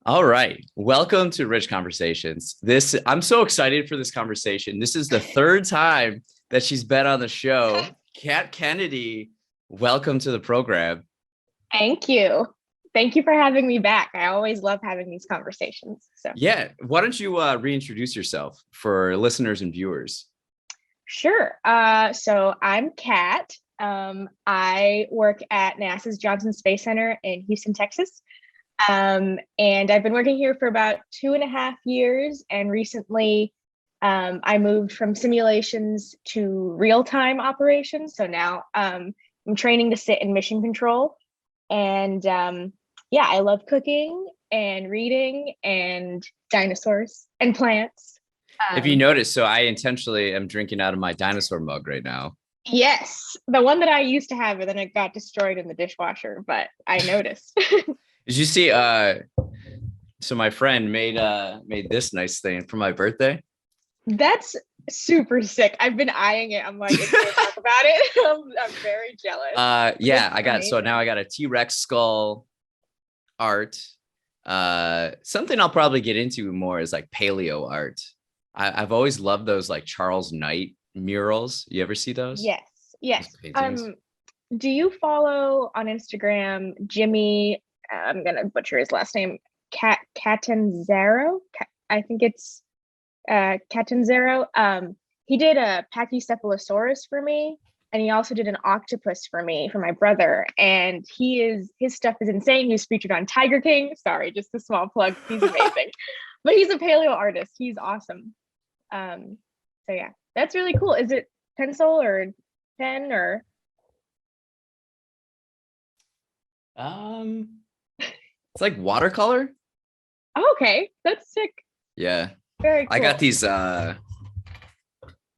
All right. Welcome to Rich Conversations. I'm so excited for this conversation. This is the third time that she's been on the show. Kat Kennedy, welcome to the program. Thank you. Thank you for having me back. I always love having these conversations. Yeah, why don't you reintroduce yourself for listeners and viewers? Sure. So I'm Kat. I work at NASA's Johnson Space Center in Houston, Texas. And I've been working here for about 2.5 years. And recently, I moved from simulations to real-time operations. So now I'm training to sit in mission control. And yeah, I love cooking and reading and dinosaurs and plants. If you notice, so I intentionally am drinking out of my dinosaur mug right now. Yes, the one that I used to have, and then it got destroyed in the dishwasher, but I noticed. Did you see? So my friend made this nice thing for my birthday. That's super sick. I've been eyeing it. I'm like, if you talk about it, I'm very jealous. Yeah, now I got a T-Rex skull art. Something I'll probably get into more is like paleo art. I've always loved those like Charles Knight murals. You ever see those? Yes. Do you follow on Instagram Jimmy? I'm gonna butcher his last name. Catanzaro. I think it's Catanzaro. He did a Pachycephalosaurus for me, and he also did an octopus for me for my brother. And his stuff is insane. He was featured on Tiger King. Sorry, just a small plug. He's amazing. But he's a paleo artist. He's awesome. So yeah, that's really cool. Is it pencil or pen or? It's like watercolor. Oh, okay, that's sick. Yeah, very cool. I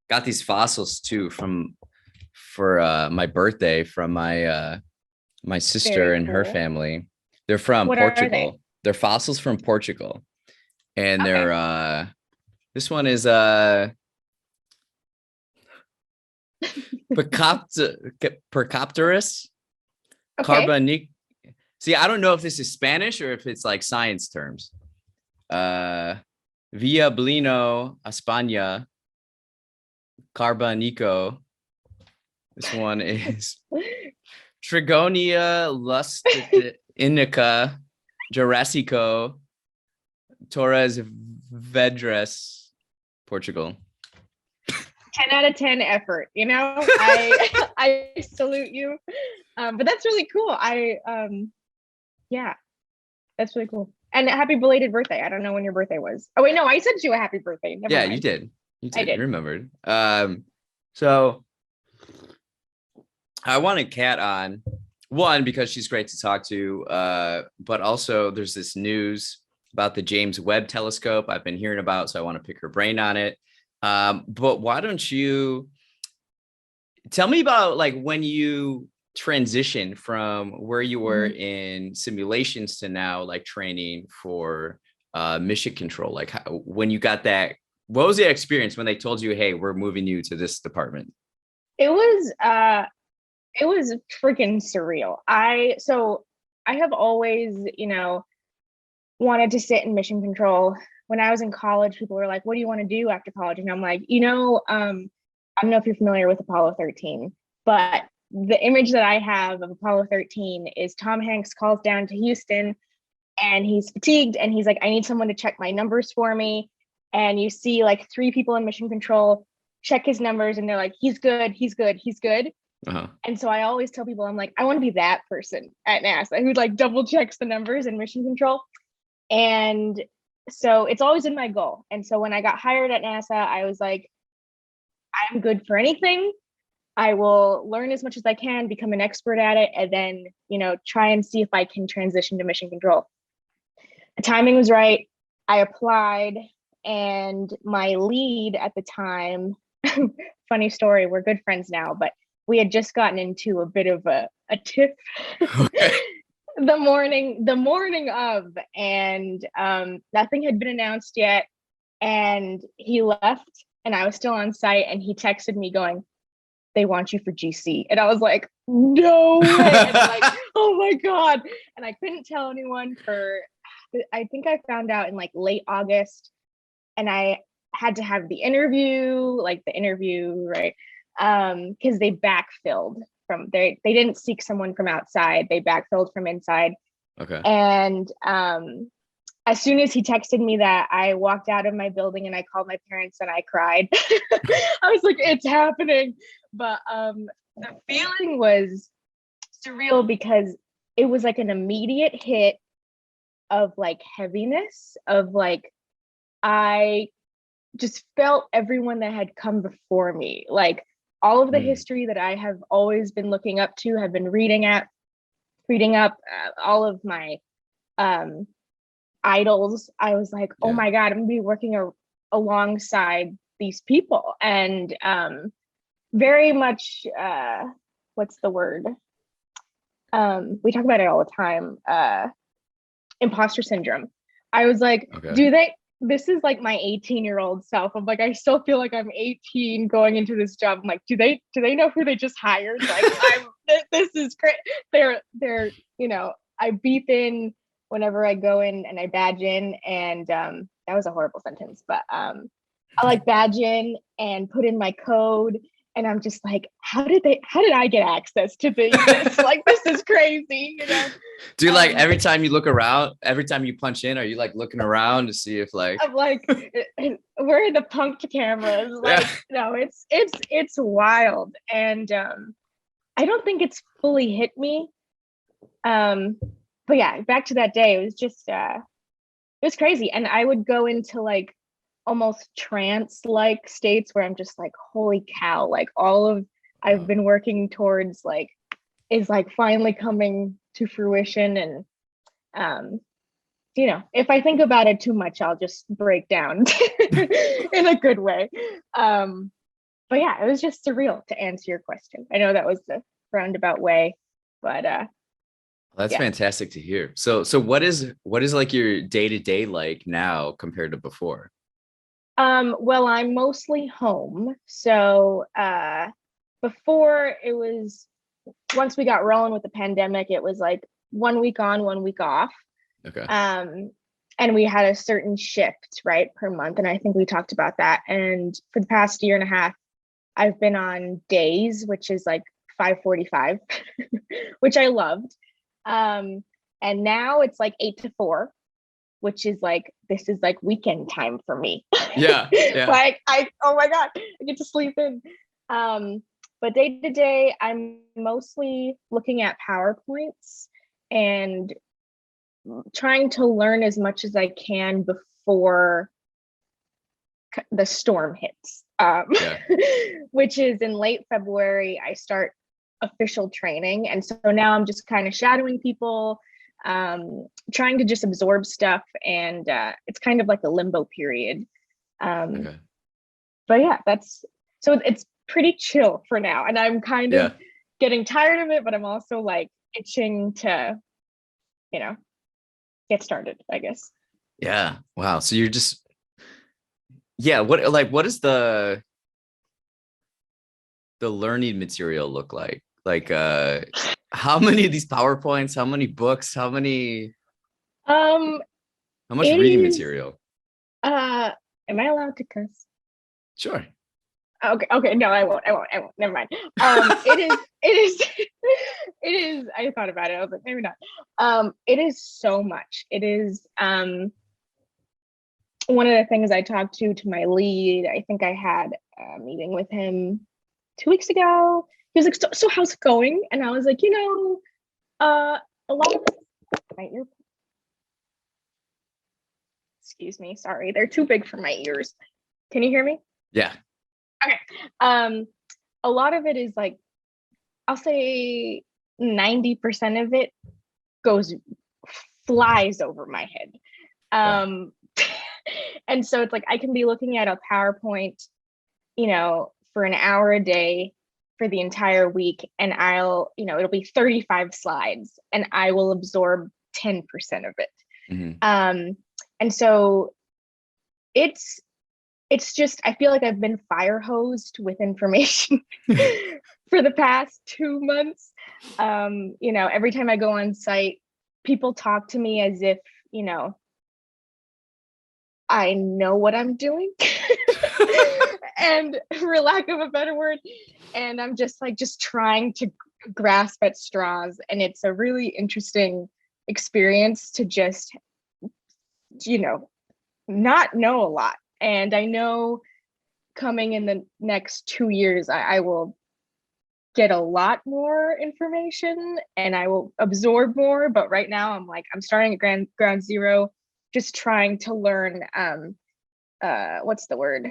got these fossils too for my birthday from my sister and her family. They're from Portugal. They're fossils from Portugal, and they're this one is Percopterus carbonic. See, I don't know if this is Spanish or if it's like science terms. Via Blino España Carbonico. This one is Trigonia Lustinica Jurassico Torres Vedras, Portugal. 10 out of 10 effort, I salute you. But that's really cool. Yeah, that's really cool. And happy belated birthday. I don't know when your birthday was. Oh wait, no, I sent you a happy birthday. Never mind. You did. I did. You remembered. So I wanted Kat on, one, because she's great to talk to, but also there's this news about the James Webb Telescope I've been hearing about, so I want to pick her brain on it. But why don't you tell me about like when you transition from where you were in simulations to now like training for mission control, like when you got that, what was the experience when they told you, hey, we're moving you to this department? It was freaking surreal. I have always wanted to sit in mission control. When I was in college, people were like, what do you want to do after college? And I'm like, I don't know if you're familiar with Apollo 13, but the image that I have of Apollo 13 is Tom Hanks calls down to Houston and he's fatigued and he's like, I need someone to check my numbers for me. And you see like 3 people in mission control check his numbers and they're like, he's good. Uh-huh. And so I always tell people, I'm like, I want to be that person at NASA who like double checks the numbers in mission control. And so it's always in my goal. And so when I got hired at NASA, I was like, I'm good for anything. I will learn as much as I can, become an expert at it, and then, try and see if I can transition to mission control. The timing was right. I applied, and my lead at the time, funny story, we're good friends now, but we had just gotten into a bit of a tiff the morning of, and nothing had been announced yet. And he left, and I was still on site, and he texted me going, they want you for GC. And I was like, no way. And I'm like, oh my God. And I couldn't tell anyone for I think I found out in like late August, and I had to have the interview, right? Because they backfilled from they didn't seek someone from outside, they backfilled from inside. Okay. And as soon as he texted me that, I walked out of my building and I called my parents and I cried. I was like, it's happening. But the feeling was surreal because it was like an immediate hit of like heaviness, of like, I just felt everyone that had come before me, like all of the history that I have always been looking up to, have been reading up, all of my idols. I was like, oh my God, I'm gonna be working alongside these people. And very much, what's the word? We talk about it all the time. Imposter syndrome. I was like, this is like my 18-year-old self. I'm like, I still feel like I'm 18 going into this job. I'm like, do they know who they just hired? Like, this is great. They're, I beep in whenever I go in and I badge in, and that was a horrible sentence, but I like badge in and put in my code, and I'm just like, how did I get access to this? Like, this is crazy, Do you like every time you look around, every time you punch in, are you like looking around to see if like I'm like, where are the punked cameras? Like, no, it's wild. And I don't think it's fully hit me. But yeah, back to that day, it was just it was crazy. And I would go into like almost trance-like states where I'm just like, holy cow, like all of I've been working towards like is like finally coming to fruition. And if I think about it too much, I'll just break down in a good way. But yeah, it was just surreal, to answer your question. I know that was the roundabout way, but that's fantastic to hear. So what is like your day-to-day like now compared to before? Well, I'm mostly home. So before, it was, once we got rolling with the pandemic, it was like 1 week on, 1 week off. Okay. And we had a certain shift, right, per month. And I think we talked about that. And for the past year and a half, I've been on days, which is like 5:45, which I loved. And now it's like 8 to 4, which is like, this is like weekend time for me. Yeah. Like, oh my God, I get to sleep in. But day to day, I'm mostly looking at PowerPoints and trying to learn as much as I can before the storm hits, which is in late February. I start official training. And so now I'm just kind of shadowing people, trying to just absorb stuff. And it's kind of like a limbo period. But yeah, it's pretty chill for now. And I'm kind of getting tired of it, but I'm also like itching to, get started, I guess. Yeah. Wow. So you're just, what does the learning material look like? Like, how many of these PowerPoints, how many books, how much reading material? Am I allowed to cuss? Sure. Okay. No, I won't. Never mind. It is, I thought about it. I was like, maybe not. It is so much. It is, one of the things I talked to my lead. I think I had a meeting with him 2 weeks ago. He was like, so how's it going? And I was like, a lot of my ear. Excuse me, sorry, they're too big for my ears. Can you hear me? Yeah. Okay. A lot of it is like, I'll say 90% of it flies over my head. And so it's like, I can be looking at a PowerPoint, for an hour a day for the entire week, and it'll be 35 slides, and I will absorb 10% of it. Mm-hmm. And so it's just, I feel like I've been fire hosed with information for the past 2 months. Every time I go on site, people talk to me as if you know, I know what I'm doing. And for lack of a better word, and I'm just like just trying to grasp at straws, and it's a really interesting experience to just, you know, not know a lot. And I know coming in the next 2 years, I will get a lot more information and I will absorb more. But right now I'm like, I'm starting at ground zero, just trying to learn what's the word?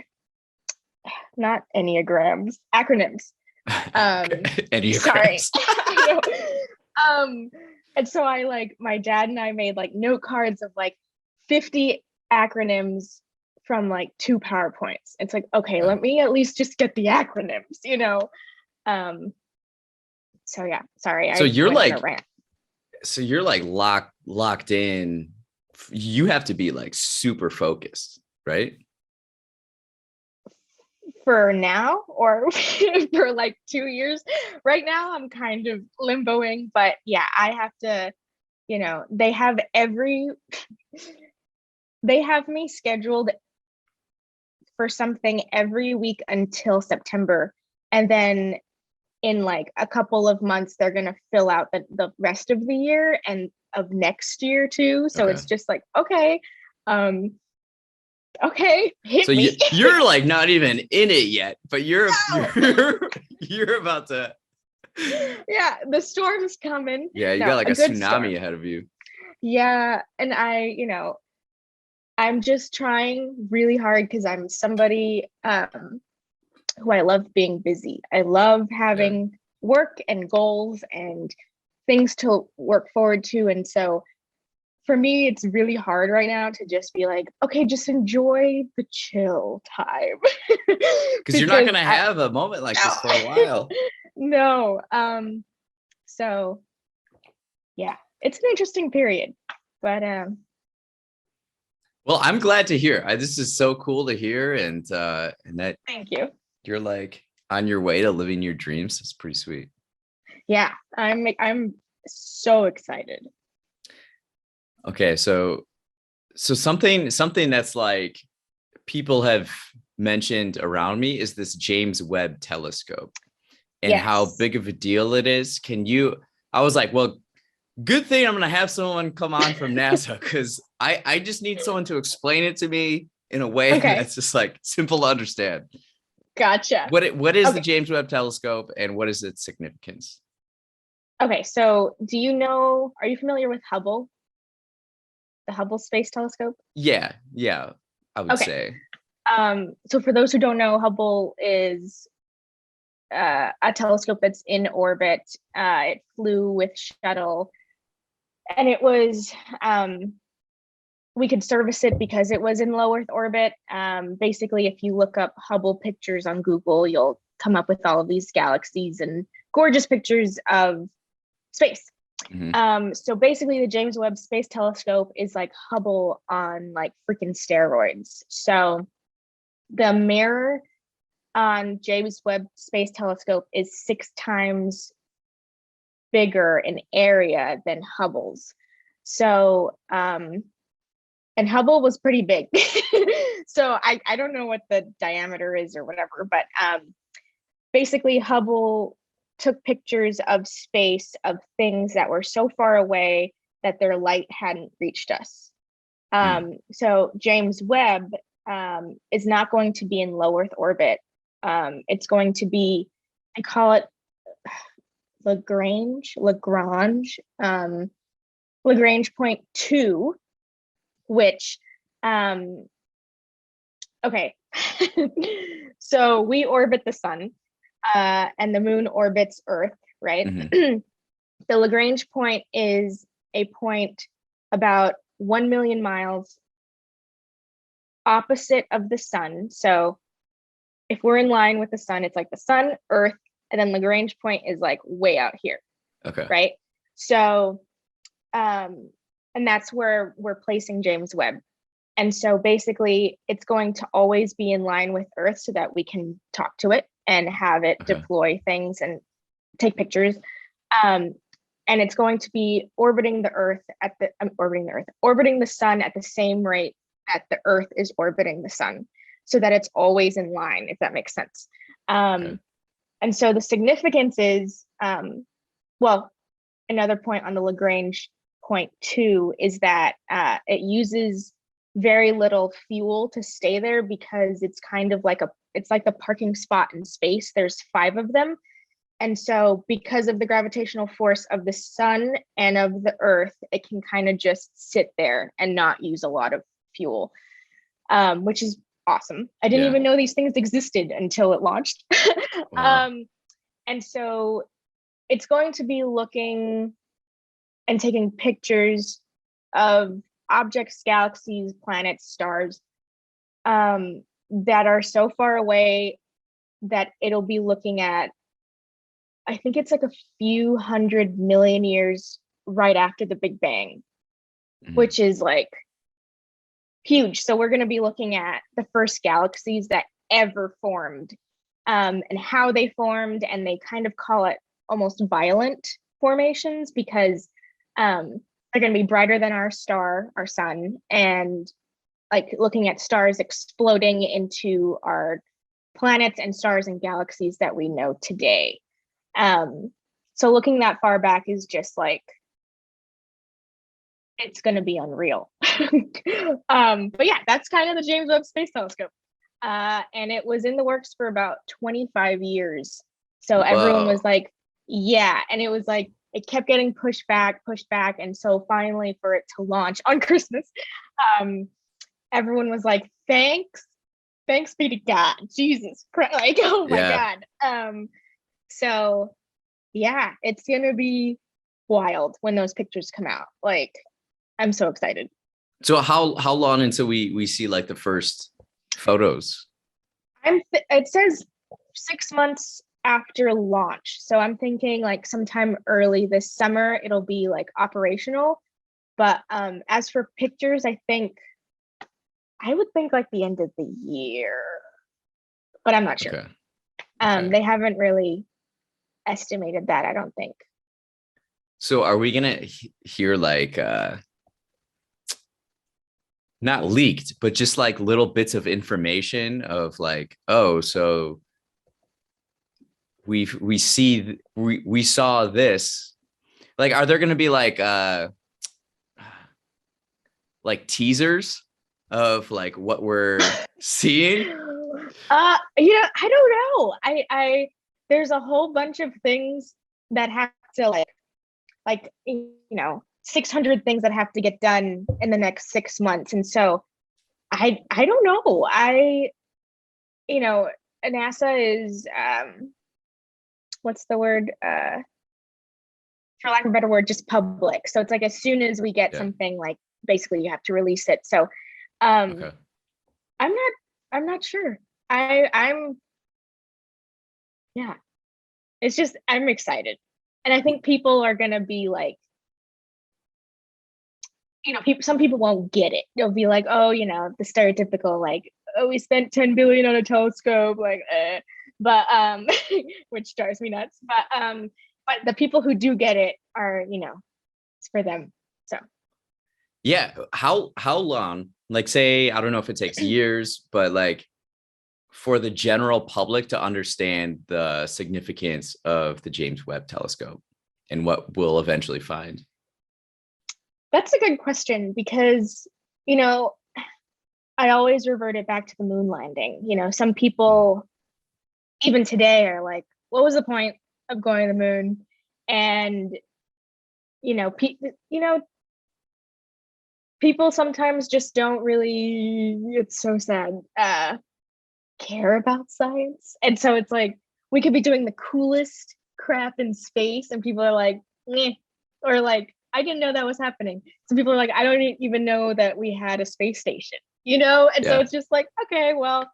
Not enneagrams, acronyms. Sorry. Enneagrams. I know. And so I like, my dad and I made like note cards of like 50 acronyms from like 2 PowerPoints. It's like, okay, let me at least just get the acronyms, you know? So yeah, sorry. So I you're went on a like, rant. so you're like locked in. You have to be like super focused, right? For now, or for like 2 years. Right now, I'm kind of limboing, but yeah, I have to, you know, they have me scheduled for something every week until September. And then in like a couple of months, they're going to fill out the rest of the year and of next year too. So Okay. it's just like, okay, okay, hit So me. you're like not even in it yet, but you're No. you're about to. Yeah, the storm's coming. Yeah, you No, got like a a good tsunami storm. ahead of you. Yeah, and I'm just trying really hard because I'm somebody who I love being busy. I love Yeah. having work and goals and things to work forward to. And so for me, it's really hard right now to just be like, okay, just enjoy the chill time. Because you're not gonna have a moment like this for a No. while. No. So yeah, it's an interesting period. But Well, I'm glad to hear. This is so cool to hear, and that thank you. you're like on your way to living your dreams. It's pretty sweet. Yeah, I'm so excited. Okay, so something that's like people have mentioned around me is this James Webb Telescope and how Yes. big of a deal it is. Can you? I was like, well, good thing I'm gonna have someone come on from NASA because I just need someone to explain it to me in a way Okay. that's just like simple to understand. Gotcha. What is the Okay. James Webb Telescope and what is its significance? Okay. So are you familiar with Hubble, the Hubble Space Telescope? Yeah, I would Okay. say. So for those who don't know, Hubble is a telescope that's in orbit. It flew with shuttle, and it was we could service it because it was in low Earth orbit. Basically, if you look up Hubble pictures on Google, you'll come up with all of these galaxies and gorgeous pictures of space. Mm-hmm. So basically, the James Webb Space Telescope is like Hubble on like freaking steroids. So the mirror on James Webb Space Telescope is 6 times bigger in area than Hubble's. So, and Hubble was pretty big. So I don't know what the diameter is or whatever, but basically Hubble took pictures of space of things that were so far away that their light hadn't reached us. So James Webb is not going to be in low Earth orbit. It's going to be, I call it Lagrange point 2, which okay. So we orbit the sun, and the moon orbits Earth, right? Mm-hmm. The Lagrange point is a point about 1 million miles opposite of the sun. So if we're in line with the sun, it's like the sun, Earth, and then Lagrange point is like way out here. Okay. Right. So, and that's where we're placing James Webb. And so basically, it's going to always be in line with Earth so that we can talk to it and have it deploy things and take pictures. And and it's going to be orbiting the Earth orbiting the sun at the same rate that the Earth is orbiting the sun, so that it's always in line, if that makes sense. Okay. And so the significance is, well, another point on the Lagrange point too is that it uses very little fuel to stay there, because it's kind of like it's like a parking spot in space. There's 5 of them. And so because of the gravitational force of the sun and of the Earth, it can kind of just sit there and not use a lot of fuel, which is awesome. I didn't Yeah. even know these things existed until it launched. Wow. And so it's going to be looking and taking pictures of objects, galaxies, planets, stars, that are so far away that it'll be looking at, I think it's like a few 100 million years right after the Big Bang, Mhm. which is like huge. So we're going to be looking at the first galaxies that ever formed, and how they formed, and they kind of call it almost violent formations, because they're going to be brighter than our star, our sun, and like looking at stars exploding into our planets and stars and galaxies that we know today. So looking that far back is just like, it's going to be unreal. But yeah, that's kind of the James Webb Space Telescope. And it was in the works for about 25 years. So everyone was Whoa. like, yeah. And it was like, it kept getting pushed back. And so finally, for it to launch on Christmas, everyone was like, thanks be to God, Jesus Christ. Like, oh my Yeah. God. So yeah, it's going to be wild when those pictures come out. Like, I'm so excited. So how long until we see like the first photos? It says 6 months after launch. So I'm thinking like sometime early this summer it'll be like operational. But as for pictures, I would think like the end of the year, but I'm not sure. Okay. Okay. They haven't really estimated that, I don't think. So are we gonna hear like not leaked, but just like little bits of information of like, oh, so we saw this. Like, are there gonna be like teasers of like what we're seeing? I don't know. I there's a whole bunch of things that have to like 600 things that have to get done in the next 6 months. And so I don't know. You know, NASA is what's the word? For lack of a better word, just public. So it's like as soon as we get Yeah. something, like basically you have to release it. So um Okay. I'm not sure. I'm yeah. It's just I'm excited. And I think people are gonna be like, some people won't get it. They'll be like, oh, the stereotypical like, oh, we spent 10 billion on a telescope, like, but which drives me nuts. But the people who do get it are, it's for them. So Yeah. How long? Like, say, I don't know if it takes years, but like for the general public to understand the significance of the James Webb Telescope and what we'll eventually find. that's a good question, because, you know, I always revert it back to the moon landing. Some people even today are like, what was the point of going to the moon? And, you know, pe- you know, people sometimes just don't really, it's so sad, care about science. And so it's like, we could be doing the coolest crap in space and people are like, meh, or like, I didn't know that was happening. Some people are like, I don't even know that we had a space station, And so Yeah. it's just like, okay, well,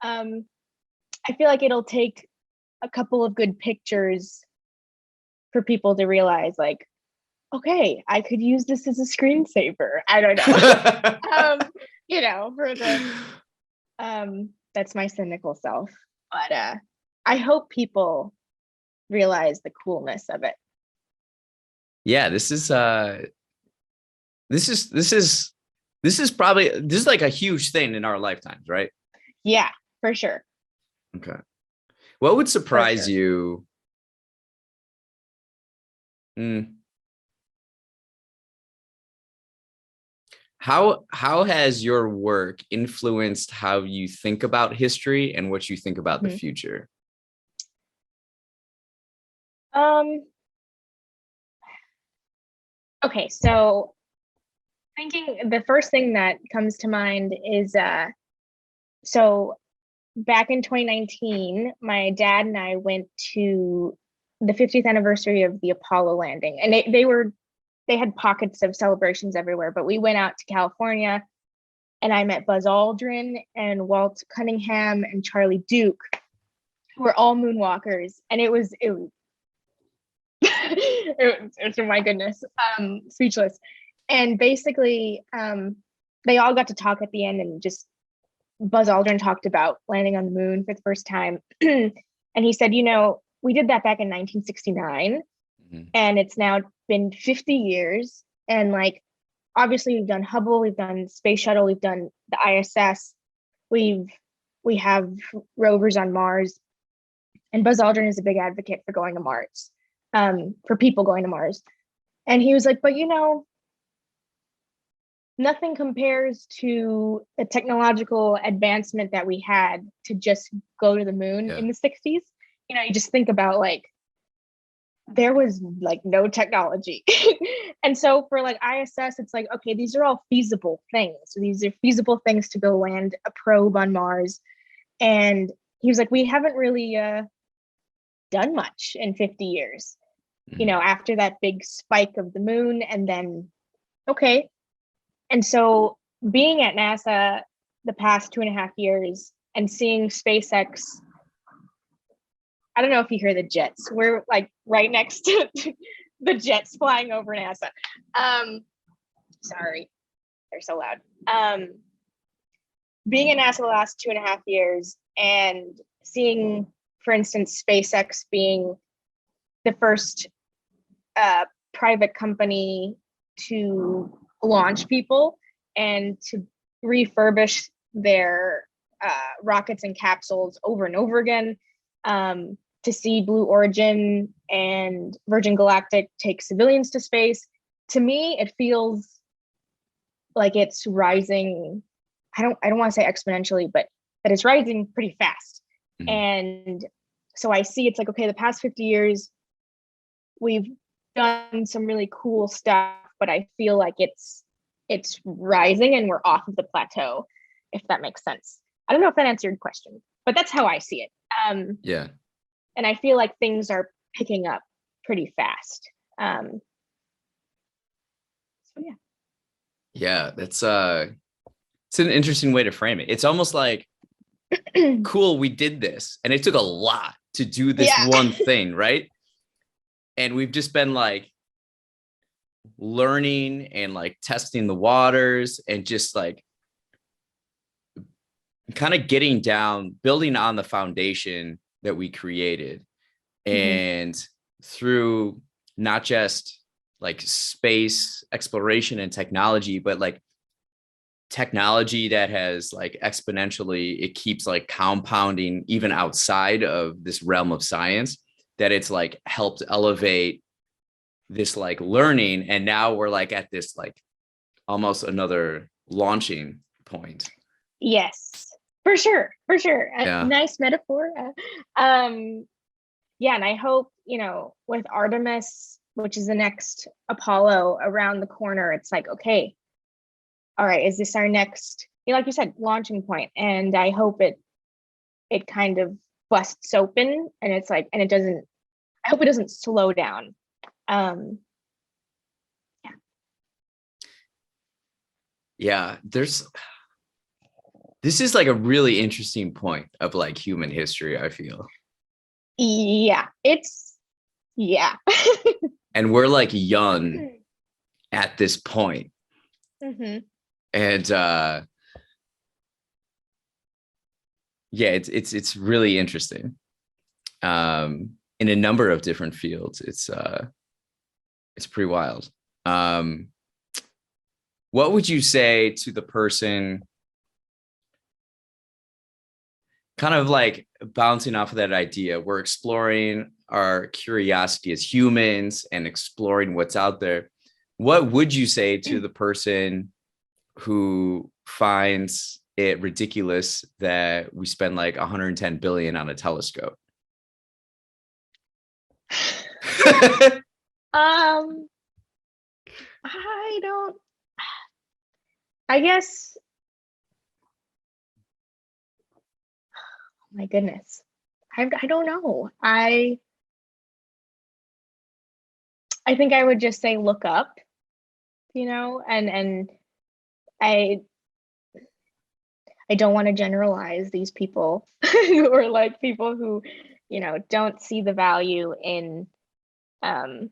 I feel like it'll take a couple of good pictures for people to realize, like, okay, I could use this as a screensaver. I don't know. For the that's my cynical self. But I hope people realize the coolness of it. Yeah, this is like a huge thing in our lifetimes, right? Yeah, for sure. Okay. What would For surprise sure. you? Hmm. How has your work influenced how you think about history and what you think about the Mhm. future? Um, okay, so thinking the first thing that comes to mind is so back in 2019, my dad and I went to the 50th anniversary of the Apollo landing, and they had pockets of celebrations everywhere, but we went out to California and I met Buzz Aldrin and Walt Cunningham and Charlie Duke, who were all moonwalkers, and it was my goodness, speechless. And basically, they all got to talk at the end, and just Buzz Aldrin talked about landing on the moon for the first time. And he said, we did that back in 1969, Mhm. and it's now been 50 years. And like, obviously, we've done Hubble, we've done Space Shuttle, we've done the ISS, we've we have rovers on Mars. And Buzz Aldrin is a big advocate for going to Mars, for people going to Mars. And he was like, but nothing compares to the technological advancement that we had to just go to the moon Yeah. in the 60s. You just think about like there was like no technology. And so for like ISS, it's like, okay, these are all feasible things. So these are feasible things to go land a probe on Mars. And he was like, we haven't really done much in 50 years, Mhm. after that big spike of the moon. And then, okay. And so being at NASA the past 2.5 years and seeing SpaceX, I don't know if you hear the jets. We're like right next to the jets flying over NASA. Um, sorry, they're so loud. Being at NASA the last 2.5 years and seeing, for instance, SpaceX being the first uh, private company to launch people and to refurbish their rockets and capsules over and over again. To see Blue Origin and Virgin Galactic take civilians to space, to me, it feels like it's rising. I don't want to say exponentially, but that it's rising pretty fast. Mhm. And so I see it's like, okay, the past 50 years, we've done some really cool stuff, but I feel like it's rising and we're off of the plateau, if that makes sense. I don't know if that answered your question, but that's how I see it. Yeah. And I feel like things are picking up pretty fast. So yeah. Yeah, that's it's an interesting way to frame it. It's almost like, cool, we did this and it took a lot to do this Yeah. one thing, right? And we've just been like learning and like testing the waters and just like kind of getting down, building on the foundation that we created. Mhm. And through not just like space exploration and technology, but like technology that has like exponentially, it keeps like compounding even outside of this realm of science, that it's like helped elevate this like learning. And now we're like at this like almost another launching point. Yes, for sure, for sure. A Yeah. nice metaphor. Yeah, and I hope, with Artemis, which is the next Apollo around the corner, it's like, okay, all right, is this our next, like you said, launching point? And I hope it kind of busts open and it's like, and it doesn't, I hope it doesn't slow down. Um, Yeah. This is like a really interesting point of like human history, I feel. yeah, yeah. And we're like young at this point. Hmm. And yeah, it's really interesting. In a number of different fields. It's pretty wild. Um, what would you say to the person kind of like bouncing off of that idea? We're exploring our curiosity as humans and exploring what's out there. What would you say to the person who finds it ridiculous that we spend like 110 billion on a telescope? Um, I don't, I guess, my goodness. I don't know. I think I would just say look up, and I I don't want to generalize these people or like people who, don't see the value in um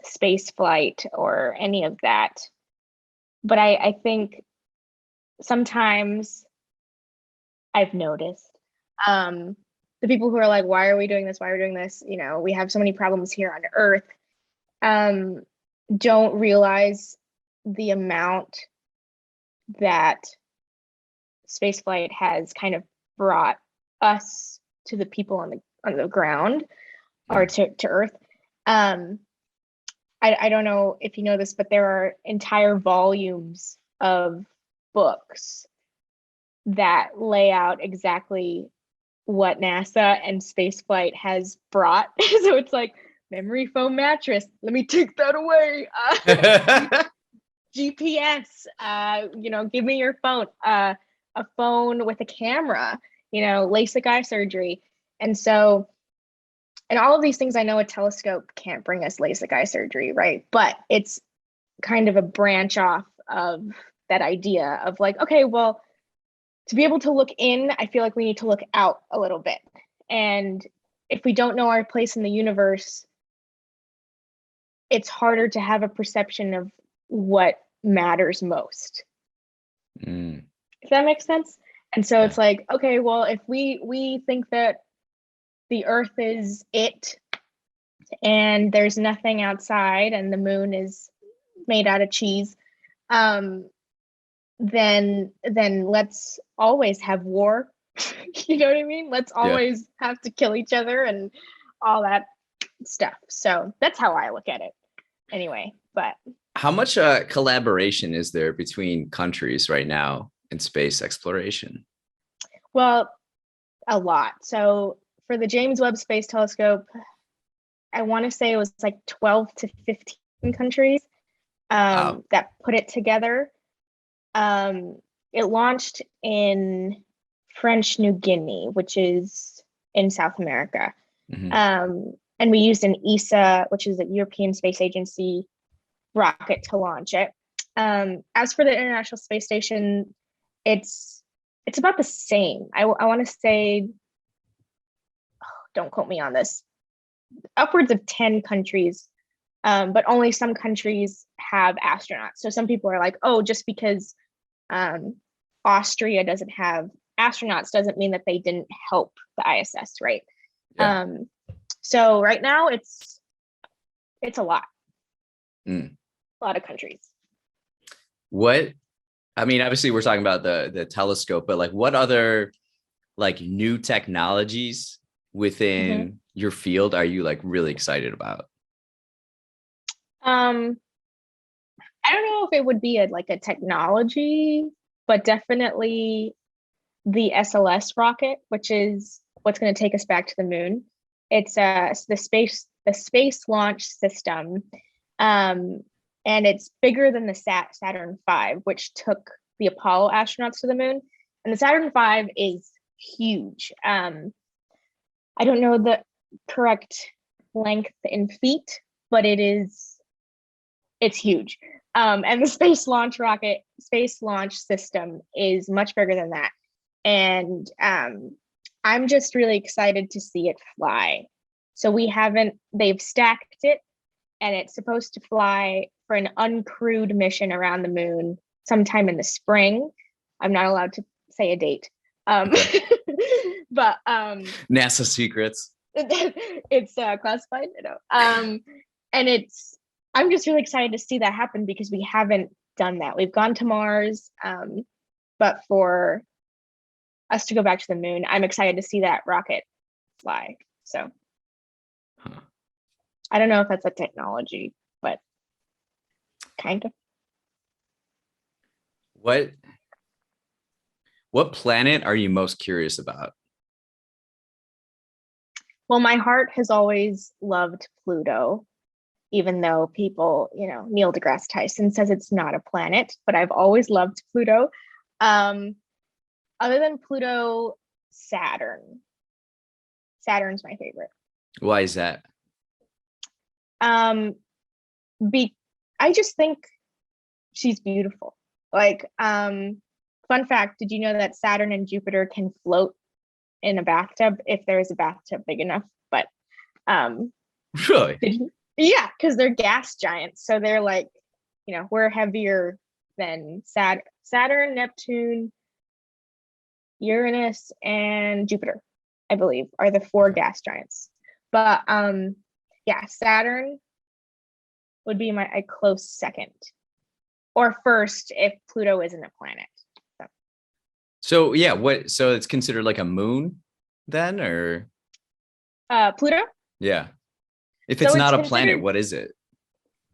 space flight or any of that. But I think sometimes I've noticed the people who are like, why are we doing this? Why are we doing this? We have so many problems here on Earth. Um, don't realize the amount that spaceflight has kind of brought us to the people on the ground or to Earth. I don't know if you know this, but there are entire volumes of books that lay out exactly what NASA and spaceflight has brought. So it's like memory foam mattress. Let me take that away. GPS. Give me your phone. A phone with a camera. LASIK eye surgery, and all of these things. I know a telescope can't bring us LASIK eye surgery, right? But it's kind of a branch off of that idea of like, okay, well, to be able to look in, I feel like we need to look out a little bit. And if we don't know our place in the universe, it's harder to have a perception of what matters most. If that makes sense. And so it's like, okay, well, if we think that the Earth is it and there's nothing outside and the moon is made out of cheese, then let's always have war. You know what I mean? Let's always have to kill each other and all that stuff. So that's how I look at it anyway. But how much collaboration is there between countries right now in space exploration? Well, a lot. So for the James Webb Space Telescope, I want to say it was like 12 to 15 countries that put it together. It launched in French New Guinea, which is in South America. And we used an ESA, which is a European Space Agency rocket to launch it. As for the International Space Station, it's about the same. I want to say, don't quote me on this, upwards of 10 countries, but only some countries have astronauts. So some people are like, oh, just because Austria doesn't have astronauts doesn't mean that they didn't help the ISS, right? So right now it's a lot. A lot of countries. Obviously we're talking about the telescope, but like what other like new technologies within your field are you like really excited about? I don't know if it would be a technology, but definitely the Sls rocket, which is what's going to take us back to the moon. It's the space launch system. And it's bigger than the Saturn V, which took the Apollo astronauts to the moon. And the Saturn V is huge. I don't know the correct length in feet, but it's huge. And the space launch system is much bigger than that. And I'm just really excited to see it fly. So they've stacked it, and it's supposed to fly for an uncrewed mission around the moon sometime in the spring. I'm not allowed to say a date. But NASA secrets. It's classified. and I'm just really excited to see that happen because we haven't done that. We've gone to Mars, but for us to go back to the moon, I'm excited to see that rocket fly. So I don't know if that's a technology, but kind of. What planet are you most curious about? Well, my heart has always loved Pluto, even though people, Neil deGrasse Tyson says it's not a planet, but I've always loved Pluto. Other than Pluto, Saturn. Saturn's my favorite. Why is that? I just think she's beautiful. Like, fun fact, did you know that Saturn and Jupiter can float in a bathtub if there is a bathtub big enough? But Really? Yeah, because they're gas giants. So they're like, we're heavier than Saturn, Neptune, Uranus, and Jupiter, I believe, are the 4 gas giants. But yeah, Saturn would be a close second, or first if Pluto isn't a planet. So yeah, so it's considered like a moon then, or Pluto? Yeah. If it's So not a planet, what is it?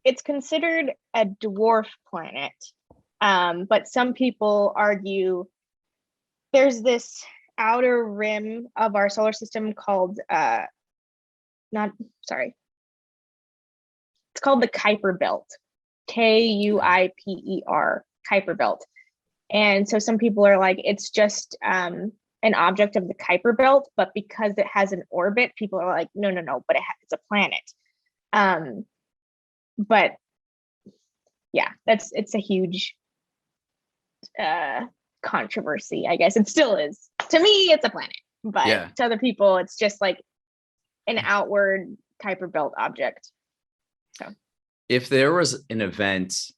It's considered a dwarf planet. But some people argue there's this outer rim of our solar system called it's called the Kuiper Belt. Kuiper, Kuiper Belt. And so some people are like, it's just an object of the Kuiper Belt, but because it has an orbit, people are like, no, but it's a planet. But yeah, it's a huge controversy, I guess. It still is. To me, it's a planet, but to other people, it's just like an outward Kuiper Belt object. So if there was an event,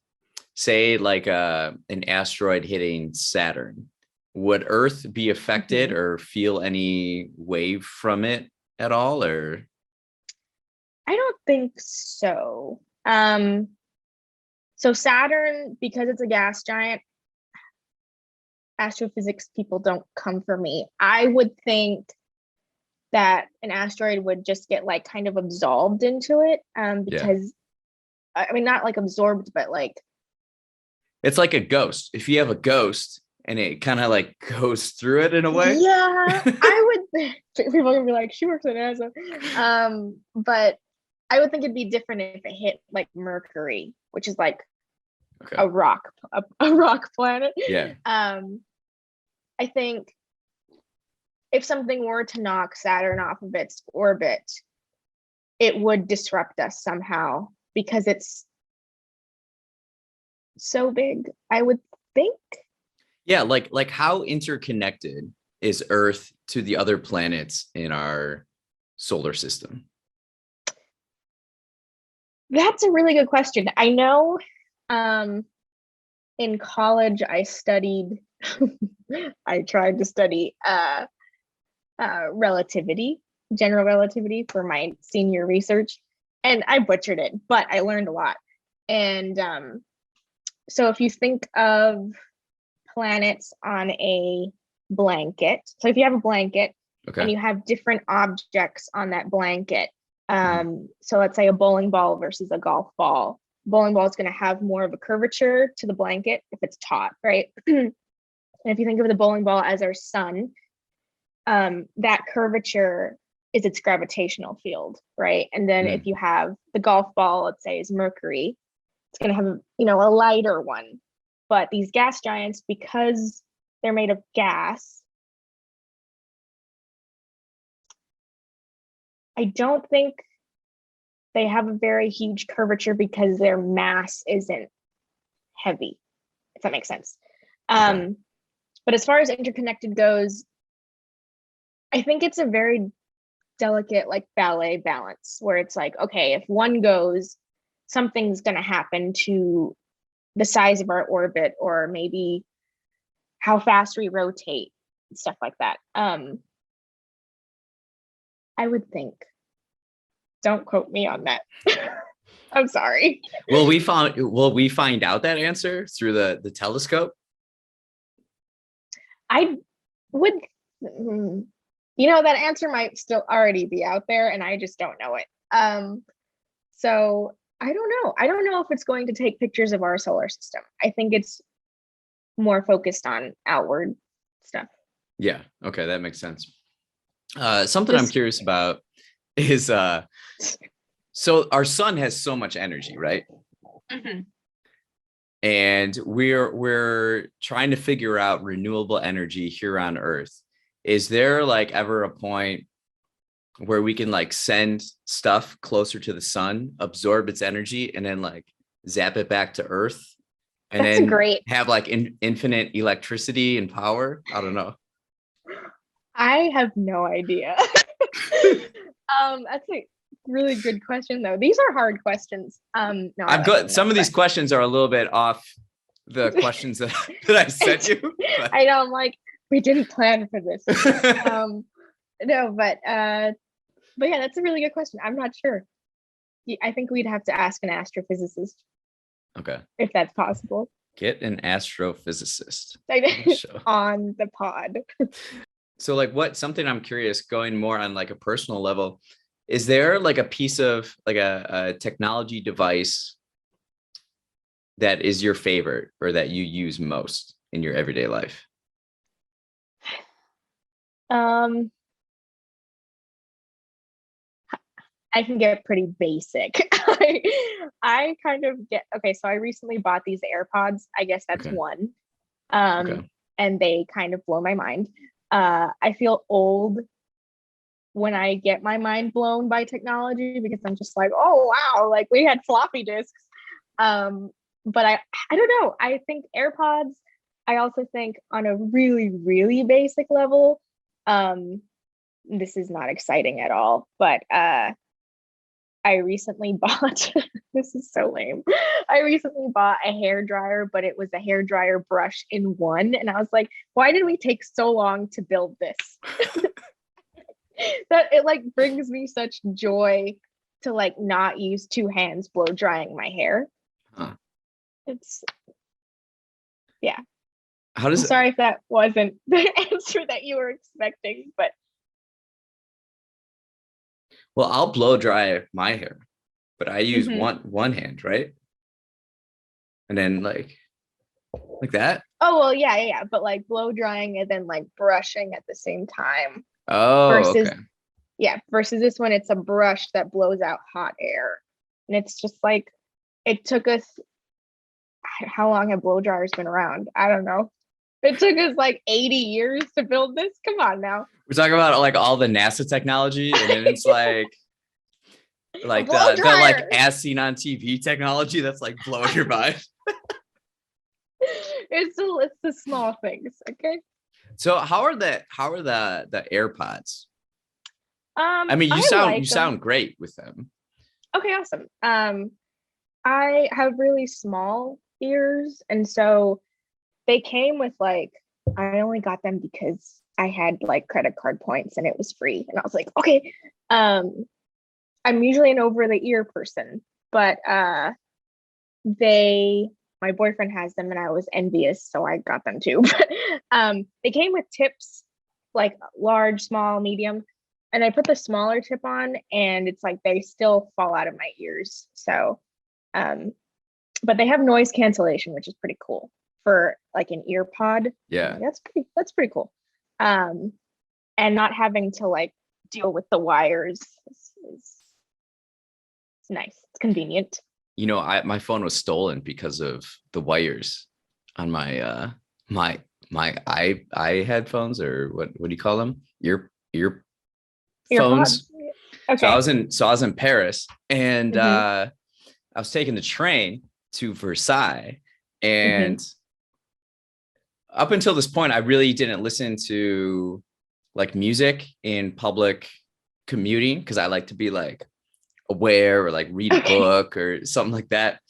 say like an asteroid hitting Saturn, would Earth be affected or feel any wave from it at all? Or I don't think so. So Saturn, because it's a gas giant, astrophysics people don't come for me. I would think that an asteroid would just get like kind of absorbed into it, because I mean, not like absorbed, but like it's like a ghost. If you have a ghost and it kind of like goes through it in a way. Yeah, I would. People are gonna be like, she works at NASA. But I would think it'd be different if it hit like Mercury, which is like a rock planet. Yeah. I think if something were to knock Saturn off of its orbit, it would disrupt us somehow because it's so big, I would think. Yeah, like how interconnected is Earth to the other planets in our solar system? That's a really good question. I know in college I studied I tried to study relativity, general relativity for my senior research, and I butchered it, but I learned a lot. And so if you think of planets on a blanket, so if you have a blanket and you have different objects on that blanket, so let's say a bowling ball versus a golf ball. Bowling ball is going to have more of a curvature to the blanket if it's taut, right? And if you think of the bowling ball as our sun, that curvature is its gravitational field, right? And then if you have the golf ball, let's say is Mercury, it's going to have, a lighter one. But these gas giants, because they're made of gas, I don't think they have a very huge curvature because their mass isn't heavy, if that makes sense. But as far as interconnected goes, I think it's a very delicate, like ballet balance, where it's like, okay, if one goes, something's going to happen to the size of our orbit, or maybe how fast we rotate, stuff like that. I would think. Don't quote me on that. I'm sorry. Will we find out that answer through the telescope? I would, that answer might still already be out there and I just don't know it. So I don't know. I don't know if it's going to take pictures of our solar system. I think it's more focused on outward stuff. Yeah. Okay. That makes sense. Something I'm curious about is, so our sun has so much energy, right? Mm-hmm. And we're trying to figure out renewable energy here on Earth. Is there like ever a point where we can like send stuff closer to the sun, absorb its energy, and then like zap it back to Earth, and That's then great. have like infinite electricity and power? I don't know. I have no idea. That's a really good question though. These are hard questions. No, I've got some of these questions are a little bit off the questions that I sent you. But. I know, I'm like, we didn't plan for this. No, but yeah, that's a really good question. I'm not sure. I think we'd have to ask an astrophysicist. Okay. If that's possible. Get an astrophysicist on the pod. So like something I'm curious, going more on like a personal level, is there like a piece of like a technology device that is your favorite or that you use most in your everyday life? I can get pretty basic. I kind of get, okay, so I recently bought these AirPods. I guess that's one. And they kind of blow my mind. I feel old when I get my mind blown by technology because I'm just like, oh, wow, like we had floppy disks. But I don't know. I think AirPods, I also think on a really, really basic level, this is not exciting at all, but I recently bought, this is so lame. I recently bought a hair dryer, but it was a hair dryer brush in one. And I was like, why did we take so long to build this? That it like brings me such joy to like not use two hands blow drying my hair. Huh. It's, yeah. I'm sorry if that wasn't the answer that you were expecting, but. Well, I'll blow dry my hair, but I use one hand, right? And then like that. Oh, well, yeah. But like blow drying and then like brushing at the same time. Oh, versus, okay. Yeah, versus this one, it's a brush that blows out hot air. And it's just like, it took us, how long have blow dryers been around? I don't know. It took us like 80 years to build this. Come on now. We're talking about like all the NASA technology, and then it's like the like as seen on TV technology that's like blowing your mind. It's the small things, okay? So how are the AirPods? I mean, you sound great with them. Okay, awesome. I have really small ears, and so they came with like, I only got them because I had like credit card points and it was free. And I was like, okay. I'm usually an over the ear person, but my boyfriend has them and I was envious, so I got them too. But they came with tips, like large, small, medium. And I put the smaller tip on and it's like they still fall out of my ears. So but they have noise cancellation, which is pretty cool for like an ear pod. Yeah, that's pretty cool. And not having to like deal with the wires is nice. It's convenient. You know, my phone was stolen because of the wires on my my headphones, or what do you call them? Ear phones. Okay. So I was in Paris, and I was taking the train to Versailles, and up until this point, I really didn't listen to like music in public commuting because I like to be like aware or like read a book or something like that.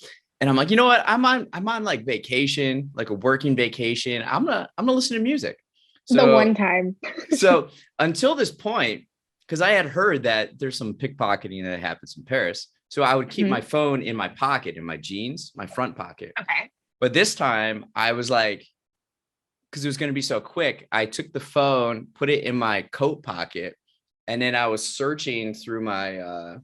And I'm like, you know what? I'm on like vacation, like a working vacation. I'm gonna listen to music. So, the one time. So until this point, because I had heard that there's some pickpocketing that happens in Paris. So I would keep Mhm. my phone in my pocket, in my jeans, my front pocket. Okay. But this time I was like, because it was going to be so quick, I took the phone, put it in my coat pocket, and then I was searching through my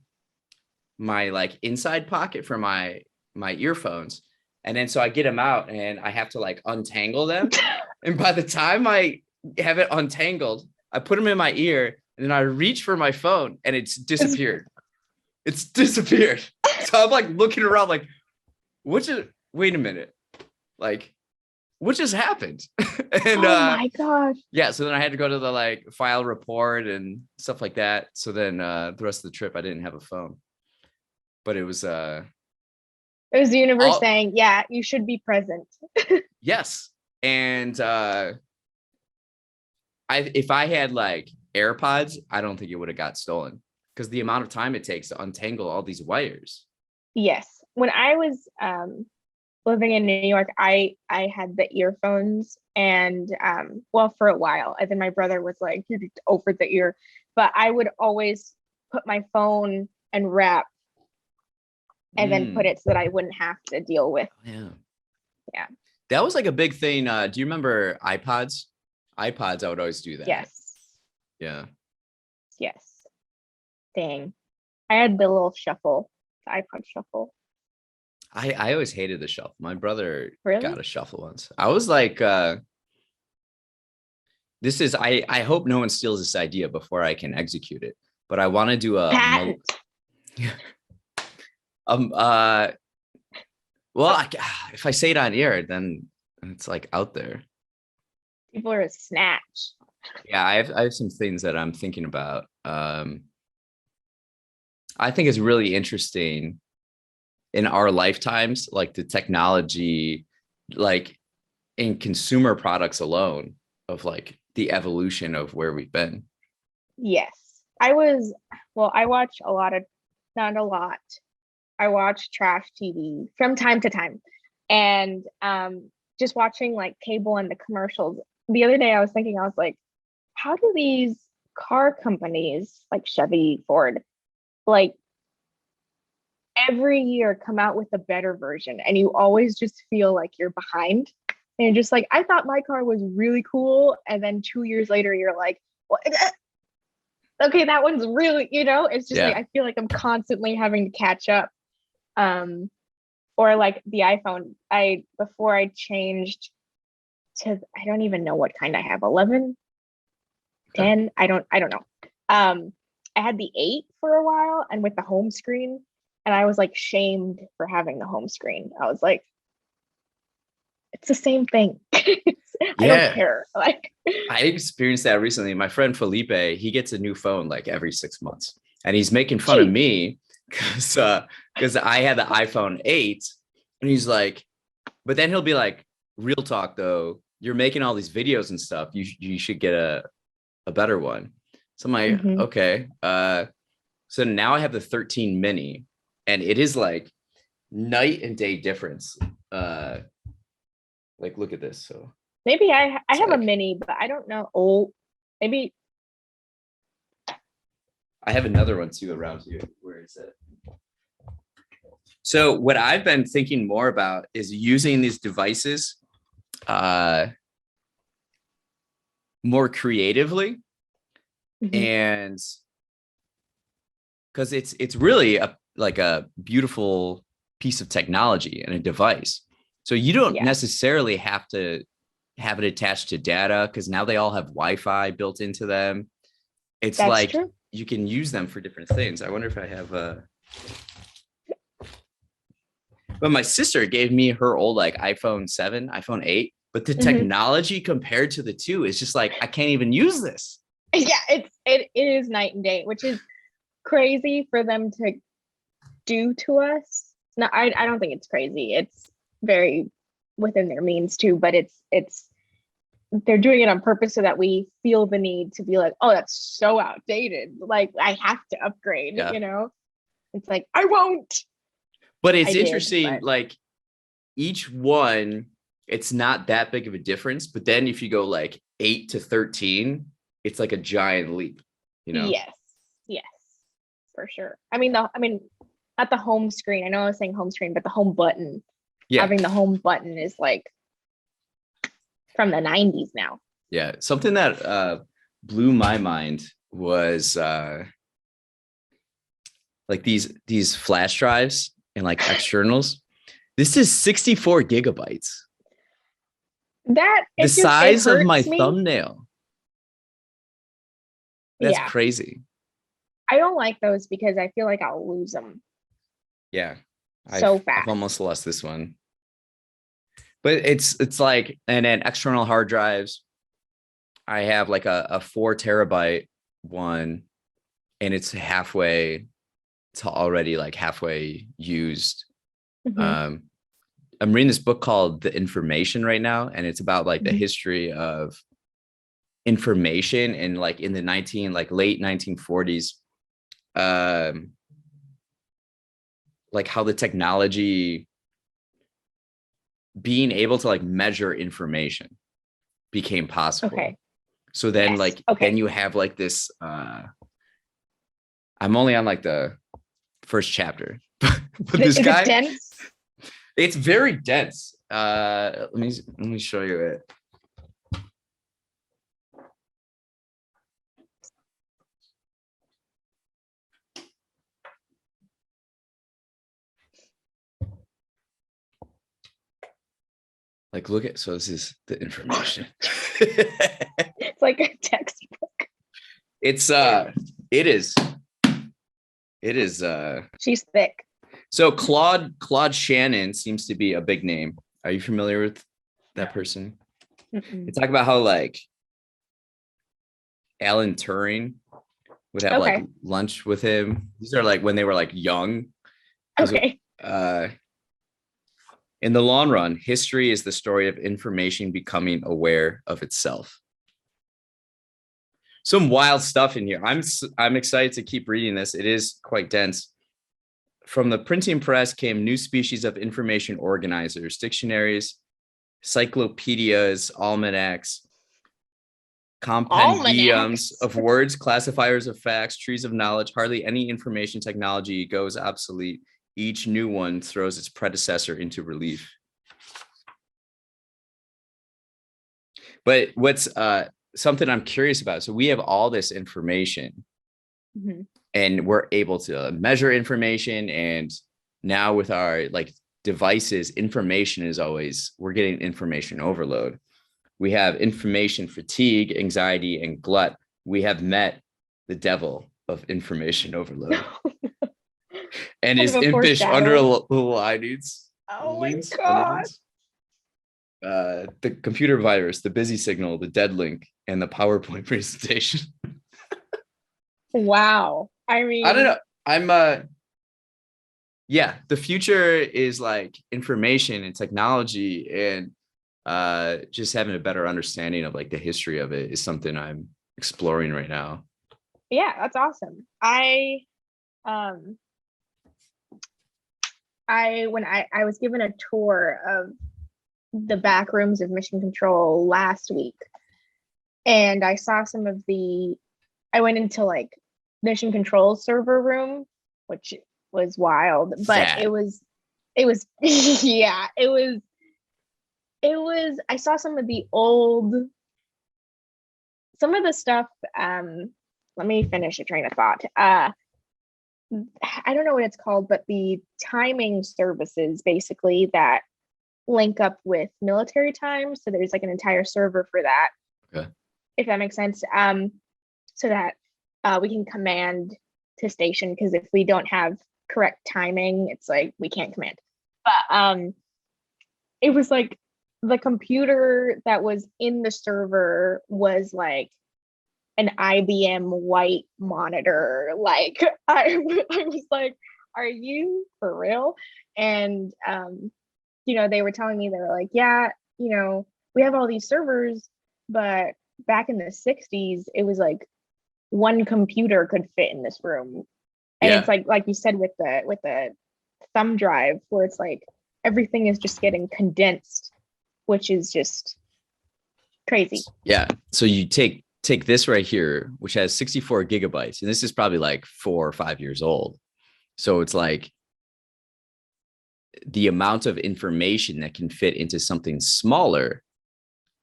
like inside pocket for my earphones. And then so I get them out and I have to like untangle them. And by the time I have it untangled, I put them in my ear and then I reach for my phone and it's disappeared. It's disappeared. So I'm like looking around like, wait a minute. Like, what just happened? And Oh my gosh. yeah, so then I had to go to the like file report and stuff like that. So then the rest of the trip I didn't have a phone. But it was It was the universe all, saying, yeah, you should be present. yes. And if I had like AirPods, I don't think it would have got stolen because the amount of time it takes to untangle all these wires. Yes. When I was living in New York, I had the earphones and well, for a while. And then my brother was like, over the ear. But I would always put my phone and wrap and then put it so that I wouldn't have to deal with. Yeah. Yeah. That was like a big thing. Do you remember iPods? iPods, I would always do that. Yes. Yeah. Yes. Dang. I had the little shuffle, the iPod shuffle. I always hated the shuffle. My brother Really? got a shuffle once. I was like, I hope no one steals this idea before I can execute it. But I want to do a patent. Well, if I say it on air, then it's like out there. People are a snatch. Yeah, I have some things that I'm thinking about. I think it's really interesting in our lifetimes, like the technology, like in consumer products alone, of like the evolution of where we've been. Yes. I watch a lot of, not a lot. I watch trash TV from time to time. And just watching like cable and the commercials. The other day I was thinking, I was like, how do these car companies like Chevy, Ford, like every year come out with a better version and you always just feel like you're behind? And you're just like, I thought my car was really cool. And then 2 years later, you're like, well, okay, that one's really, it's just like, I feel like I'm constantly having to catch up. Or like the iPhone, before I changed to, I don't even know what kind I have, 11, 10, I don't know. I had the 8 for a while and with the home screen, and I was like shamed for having the home screen. I was like, it's the same thing. I don't care. Like, I experienced that recently. My friend Felipe, he gets a new phone like every 6 months, and he's making fun of me because I had the iPhone 8, and he's like, but then he'll be like, real talk though, you're making all these videos and stuff. You should get a better one. So I'm like, okay. So now I have the 13 mini, and it is like night and day difference. Like, look at this. So maybe I have a mini, but I don't know. Oh, maybe I have another one too around here. Where is it? So what I've been thinking more about is using these devices more creatively, and because it's really like a beautiful piece of technology and a device. So you don't necessarily have to have it attached to data, because now they all have Wi-Fi built into them. It's That's like true. You can use them for different things. I wonder if I have but my sister gave me her old like iPhone 7, iPhone 8, but the technology compared to the two is just like, I can't even use this. Yeah, it is night and day, which is crazy for them to do to us. No, I don't think it's crazy. It's very within their means too, but it's they're doing it on purpose so that we feel the need to be like, oh, that's so outdated. Like, I have to upgrade, It's like, I won't. But it's interesting, like each one, it's not that big of a difference. But then if you go like 8 to 13, it's like a giant leap, Yes, for sure. I mean, at the home screen. I know I was saying home screen, but the home button. Yeah. Having the home button is like from the 90s now. Yeah. Something that blew my mind was like these flash drives and like externals. This is 64 gigabytes. That the size of my thumbnail. That's crazy. I don't like those because I feel like I'll lose them. Yeah. So fast. I've almost lost this one. But it's like, and then external hard drives. I have like a 4 terabyte one, and it's already like halfway used. Mm-hmm. I'm reading this book called The Information right now, and it's about like the history of information and like in the late 1940s, like how the technology being able to like measure information became possible. Okay. So then then you have like this, I'm only on like the first chapter, but this guy, dense? It's very dense. Let me show you it. Like, look at, so this is the information. It's like a textbook. It is. She's thick. So Claude Shannon seems to be a big name. Are you familiar with that person? They talk about how like Alan Turing would have like lunch with him. These are like when they were like young. Okay. In the long run, history is the story of information becoming aware of itself. Some wild stuff in here. I'm excited to keep reading this. It is quite dense. From the printing press came new species of information organizers, dictionaries, cyclopedias, almanacs, compendiums of words, classifiers of facts, trees of knowledge. Hardly any information technology goes obsolete. Each new one throws its predecessor into relief. But what's something I'm curious about, so we have all this information, and we're able to measure information, and now with our like devices, information is always, we're getting information overload. We have information fatigue, anxiety, and glut. We have met the devil of information overload. And his impish underlinings. Oh my God. The computer virus, the busy signal, the dead link, and the PowerPoint presentation. Wow. I mean, I don't know. The future is like information and technology, and just having a better understanding of like the history of it is something I'm exploring right now. Yeah, that's awesome. When I was given a tour of the back rooms of Mission Control last week, and I saw I went into like Mission Control server room, which was wild, but it was yeah, it was I saw some of the stuff. Let me finish a train of thought. I don't know what it's called, but the timing services basically that link up with military time. So there's like an entire server for that. Okay. If that makes sense. So that we can command to station, because if we don't have correct timing, it's like we can't command. But it was like the computer that was in the server was like an IBM white monitor. Like I was like, are you for real? And they were telling me, they were like, yeah, we have all these servers, but back in the 60s, it was like one computer could fit in this room. And it's like you said with the thumb drive, where it's like everything is just getting condensed, which is just crazy. Yeah. So you take this right here, which has 64 gigabytes, and this is probably like 4 or 5 years old. So it's like the amount of information that can fit into something smaller,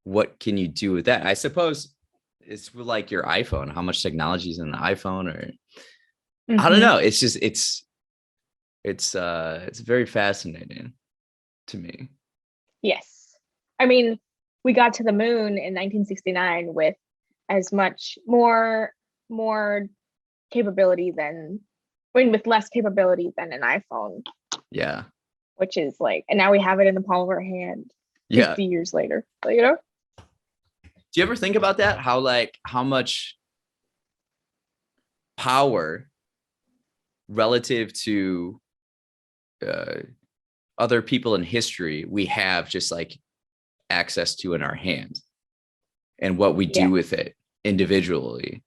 what can you do with that? I suppose it's like your iPhone, how much technology is in the iPhone, or I don't know. It's just, it's very fascinating to me. Yes. I mean, we got to the moon in 1969 with as much more capability than, I mean, with less capability than an iPhone. Yeah. Which is like, and now we have it in the palm of our hand 50 years later. So, you know? Do you ever think about that? How much power relative to other people in history we have just like access to in our hand, and what we do with it individually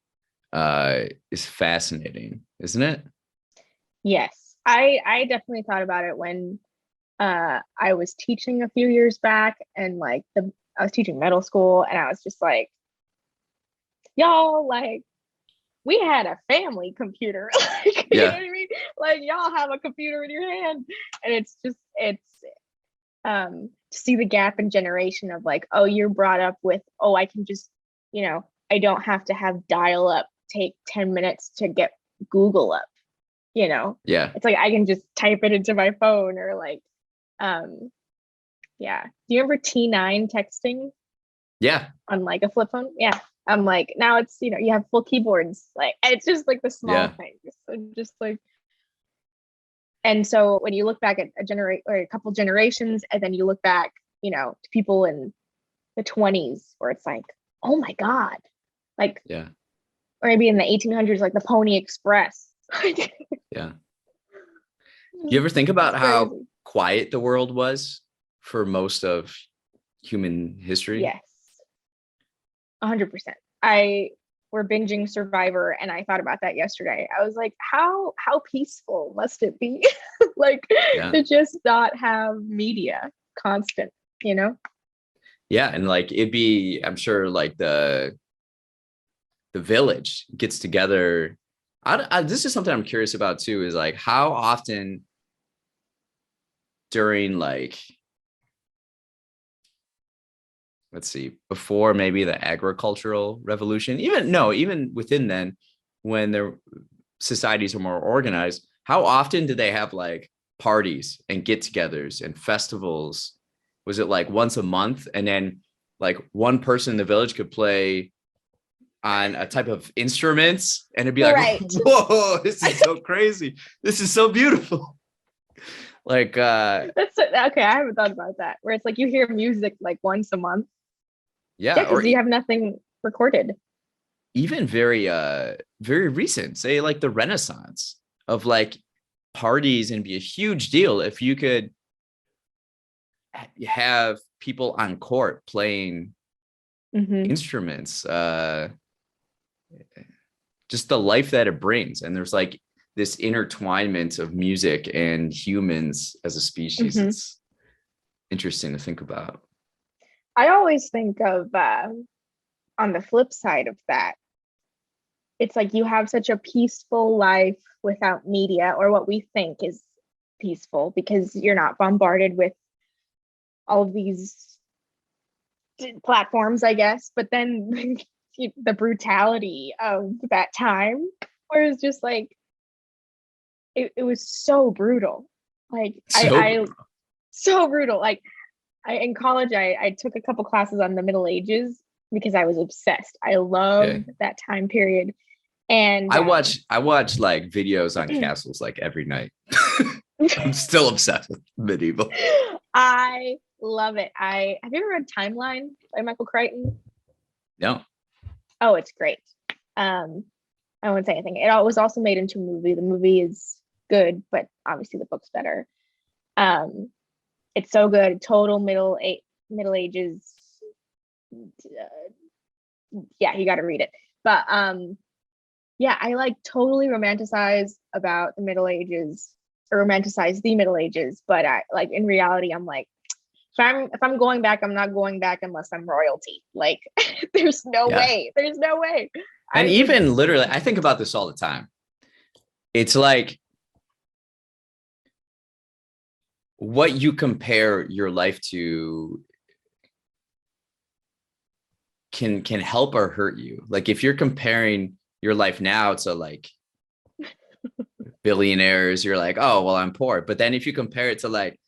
is fascinating, isn't it? Yes. I definitely thought about it when I was teaching a few years back, and like I was teaching middle school, and I was just like, y'all, like, we had a family computer. Like, you know what I mean? Like, y'all have a computer in your hand. And it's to see the gap in generation of like, oh, you're brought up with, oh, I can just, you know, I don't have to have dial up take 10 minutes to get Google up, you know? Yeah. It's like I can just type it into my phone, or like, yeah. Do you remember T9 texting? Yeah. On like a flip phone? Yeah. I'm like, now it's, you know, you have full keyboards. Like, it's just like the small things. So just like, and so when you look back at a couple generations, and then you look back, you know, to people in the 20s, where it's like, oh my God, like, yeah, or maybe in the 1800s, like the Pony Express. Yeah. Do you ever think about how quiet the world was for most of human history? Yes. 100%. We're binging Survivor, and I thought about that yesterday. I was like, how peaceful must it be? Like, to just not have media constant, you know? Yeah. And like, it'd be, I'm sure like the village gets together. This is something I'm curious about too, is like how often during like, let's see, before maybe the agricultural revolution, even within then, when their societies are more organized, how often did they have like parties and get-togethers and festivals? Was it like once a month, and then like one person in the village could play on a type of instruments, and it'd be like, whoa, this is so crazy, this is so beautiful. Like that's okay. I haven't thought about that, where it's like you hear music like once a month. Yeah, or you have nothing recorded. Even very recent, say like the Renaissance, of like parties, and be a huge deal if you could have people on court playing instruments, just the life that it brings. And there's like this intertwinement of music and humans as a species. It's interesting to think about. I always think of on the flip side of that, it's like you have such a peaceful life without media, or what we think is peaceful, because you're not bombarded with all of these platforms, I guess. But then the brutality of that time, where it's just like, it was so brutal. Like, so brutal. Like, in college, I took a couple classes on the Middle Ages because I was obsessed. I loved that time period. And I watch like videos on castles like every night. I'm still obsessed with medieval. I love it. Have you ever read Timeline by Michael Crichton? No. Oh, it's great. I won't say anything. It was also made into a movie. The movie is good, but obviously the book's better. It's so good. Total Middle Ages. Yeah, you got to read it. But yeah, I like totally romanticize about the Middle Ages, or romanticize the Middle Ages. But I like, in reality, I'm like, if I'm going back, I'm not going back unless I'm royalty. Like, there's no way. There's no way. And even literally, I think about this all the time. It's like, what you compare your life to can help or hurt you. Like if you're comparing your life now to like billionaires, you're like, oh, well, I'm poor. But then if you compare it to like,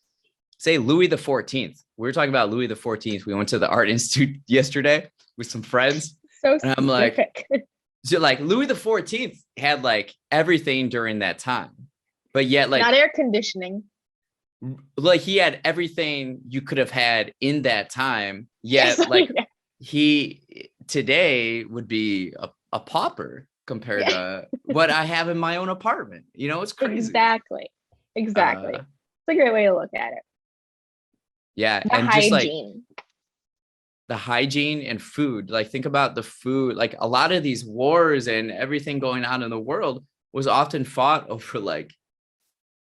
say Louis the 14th, we were talking about Louis the 14th. We went to the Art Institute yesterday with some friends. So And I'm like, specific. so like Louis the 14th had like everything during that time. But yet like Not air conditioning. like he had everything you could have had in that time. Yet like he today would be a pauper compared to what I have in my own apartment. You know, it's crazy. Exactly. It's a great way to look at it. Yeah. The And hygiene. just like the hygiene and food, like think about the food, like a lot of these wars and everything going on in the world was often fought over like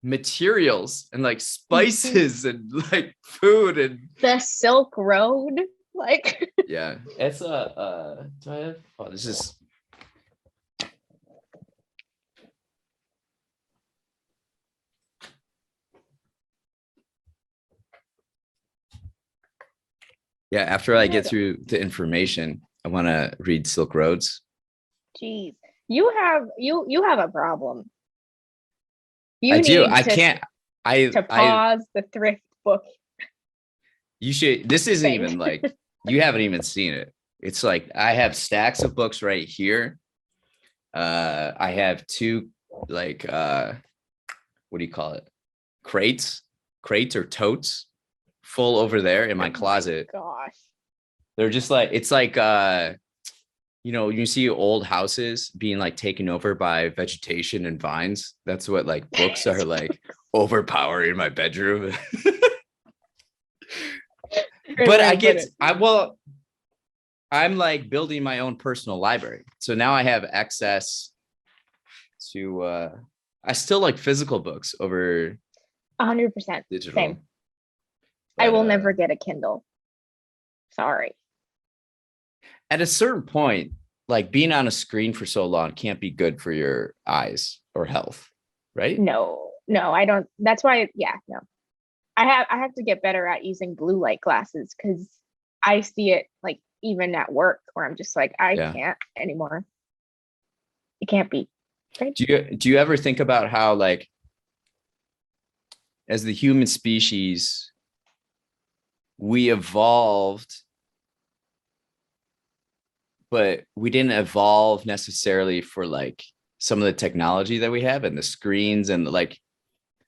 materials and like spices and like food and the Silk Road. Like yeah, it's a do I have, oh, this is yeah, after I get through the information, I want to read Silk Roads. Jeez, you have a problem. I do. I can't. To pause the thrift book. You should. This isn't even like you haven't even seen it. It's like I have stacks of books right here. I have two like what do you call it? Crates or totes full over there in my closet. Gosh. They're just like it's like you know, you see old houses being like taken over by vegetation and vines. That's what like books are like overpowering my bedroom. But I'm like building my own personal library. So now I have access to I still like physical books over 100% digital. Same. But, I will never get a Kindle. Sorry. At a certain point, like being on a screen for so long can't be good for your eyes or health, right? No, I don't. That's why, no. I have to get better at using blue light glasses because I see it like even at work where I'm just like, I can't anymore. It can't be. Right? Do you ever think about how like as the human species, we evolved, but we didn't evolve necessarily for like some of the technology that we have and the screens and like